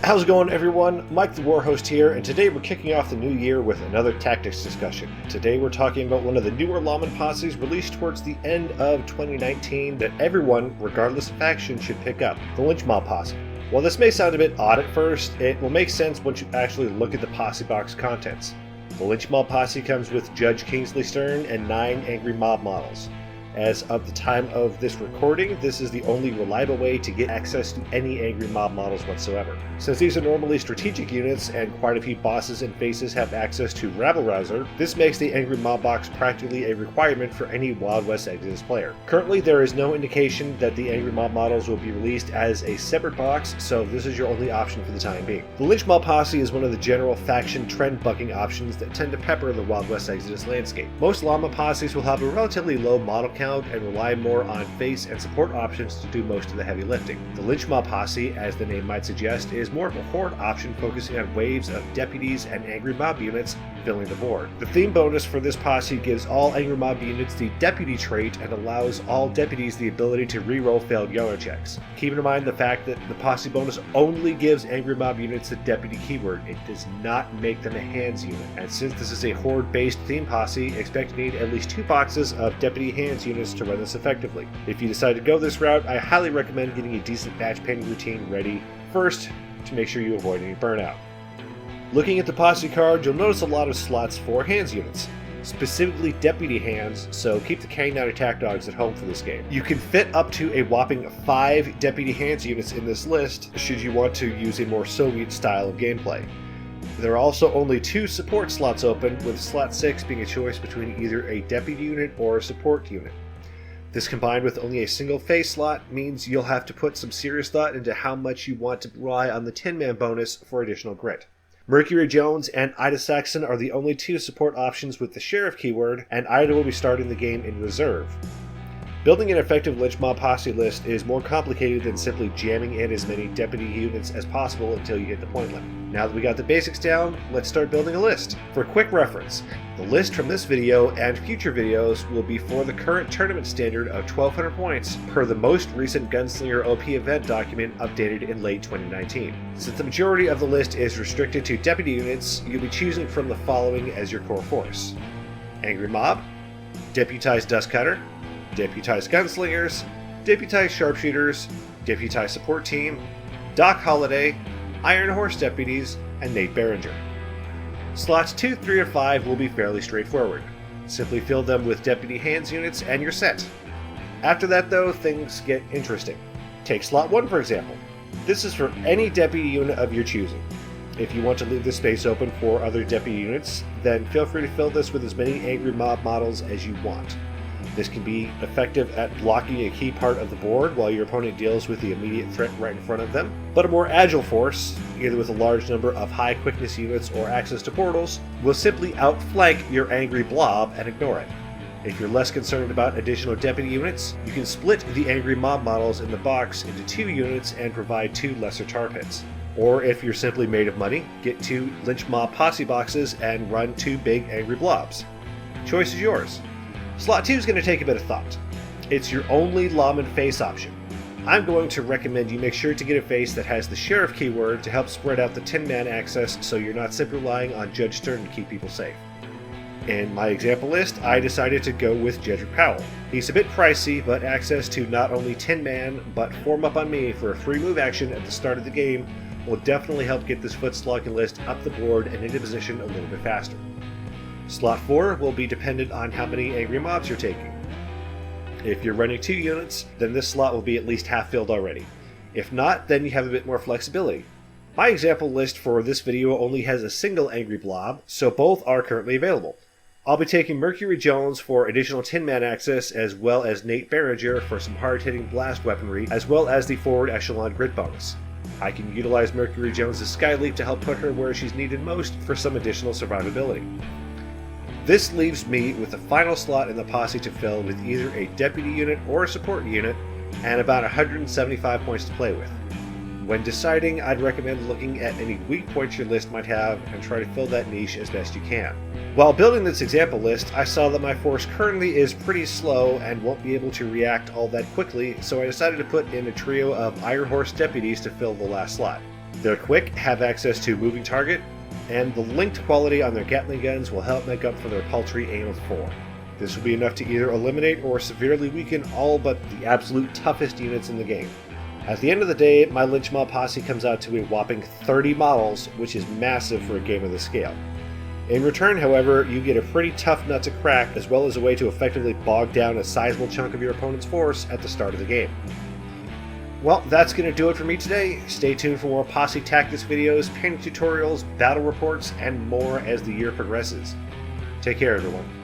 How's it going, everyone? Mike the Warhost here, and today we're kicking off the new year with another tactics discussion. Today we're talking about one of the newer Lawmen posses released towards the end of 2019 that everyone, regardless of faction, should pick up, the Lynch mob posse. While this may sound a bit odd at first, it will make sense once you actually look at the posse box contents. The Lynch mob posse comes with Judge Kingsley Stern and 9 angry mob models. As of the time of this recording, this is the only reliable way to get access to any angry mob models whatsoever. Since these are normally strategic units and quite a few bosses and faces have access to Rabble Rouser, this makes the angry mob box practically a requirement for any Wild West Exodus player. Currently, there is no indication that the angry mob models will be released as a separate box, so this is your only option for the time being. The Lynch mob posse is one of the general faction trend bucking options that tend to pepper the Wild West Exodus landscape. Most Lawmen posses will have a relatively low model count and rely more on face and support options to do most of the heavy lifting. The Lynch mob posse, as the name might suggest, is more of a horde option focusing on waves of deputies and angry mob units filling the board. The theme bonus for this posse gives all angry mob units the deputy trait and allows all deputies the ability to reroll failed YOLO checks. Keep in mind the fact that the posse bonus only gives angry mob units the deputy keyword. It does not make them a hands unit. And since this is a horde-based theme posse, expect to need at least 2 boxes of deputy hands units to run this effectively. If you decide to go this route, I highly recommend getting a decent batch painting routine ready first to make sure you avoid any burnout. Looking at the posse card, you'll notice a lot of slots for hands units, specifically deputy hands, so keep the canine attack dogs at home for this game. You can fit up to a whopping 5 deputy hands units in this list should you want to use a more Soviet style of gameplay. There are also only 2 support slots open, with slot 6 being a choice between either a deputy unit or a support unit. This combined with only a single face slot means you'll have to put some serious thought into how much you want to rely on the 10-man bonus for additional grit. Mercury Jones and Ida Saxon are the only 2 support options with the Sheriff keyword, and Ida will be starting the game in reserve. Building an effective Lynch mob posse list is more complicated than simply jamming in as many deputy units as possible until you hit the point limit. Now that we got the basics down, let's start building a list. For quick reference, the list from this video and future videos will be for the current tournament standard of 1200 points per the most recent Gunslinger OP event document updated in late 2019. Since the majority of the list is restricted to deputy units, you'll be choosing from the following as your core force: Angry Mob, Deputized Dust Cutter, Deputized Gunslingers, Deputized Sharpshooters, Deputized Support Team, Doc Holliday, Iron Horse Deputies, and Nate Behringer. Slots 2, 3, or 5 will be fairly straightforward. Simply fill them with deputy hands units and you're set. After that though, things get interesting. Take slot 1 for example. This is for any deputy unit of your choosing. If you want to leave this space open for other deputy units, then feel free to fill this with as many angry mob models as you want. This can be effective at blocking a key part of the board while your opponent deals with the immediate threat right in front of them. But a more agile force, either with a large number of high quickness units or access to portals, will simply outflank your angry blob and ignore it. If you're less concerned about additional deputy units, you can split the angry mob models in the box into 2 units and provide 2 lesser tar pits. Or if you're simply made of money, get 2 Lynch mob posse boxes and run 2 big angry blobs. Choice is yours. Slot 2 is going to take a bit of thought. It's your only Lawmen face option. I'm going to recommend you make sure to get a face that has the Sheriff keyword to help spread out the 10-man access so you're not simply relying on Judge Stern to keep people safe. In my example list, I decided to go with Jedrick Powell. He's a bit pricey, but access to not only 10-man, but Form Up on Me for a 3-move action at the start of the game will definitely help get this foot slogging list up the board and into position a little bit faster. Slot 4 will be dependent on how many angry mobs you're taking. If you're running 2 units, then this slot will be at least half filled already. If not, then you have a bit more flexibility. My example list for this video only has a single angry blob, so both are currently available. I'll be taking Mercury Jones for additional 10-man access, as well as Nate Behringer for some hard-hitting blast weaponry, as well as the forward echelon grit bonus. I can utilize Mercury Jones' Skyleap to help put her where she's needed most for some additional survivability. This leaves me with the final slot in the posse to fill with either a deputy unit or a support unit, and about 175 points to play with. When deciding, I'd recommend looking at any weak points your list might have and try to fill that niche as best you can. While building this example list, I saw that my force currently is pretty slow and won't be able to react all that quickly, so I decided to put in a trio of Iron Horse deputies to fill the last slot. They're quick, have access to moving target, and the linked quality on their Gatling guns will help make up for their paltry aim of 4. This will be enough to either eliminate or severely weaken all but the absolute toughest units in the game. At the end of the day, my Lynch mod posse comes out to a whopping 30 models, which is massive for a game of this scale. In return, however, you get a pretty tough nut to crack, as well as a way to effectively bog down a sizable chunk of your opponent's force at the start of the game. Well, that's going to do it for me today. Stay tuned for more posse tactics videos, painting tutorials, battle reports, and more as the year progresses. Take care, everyone.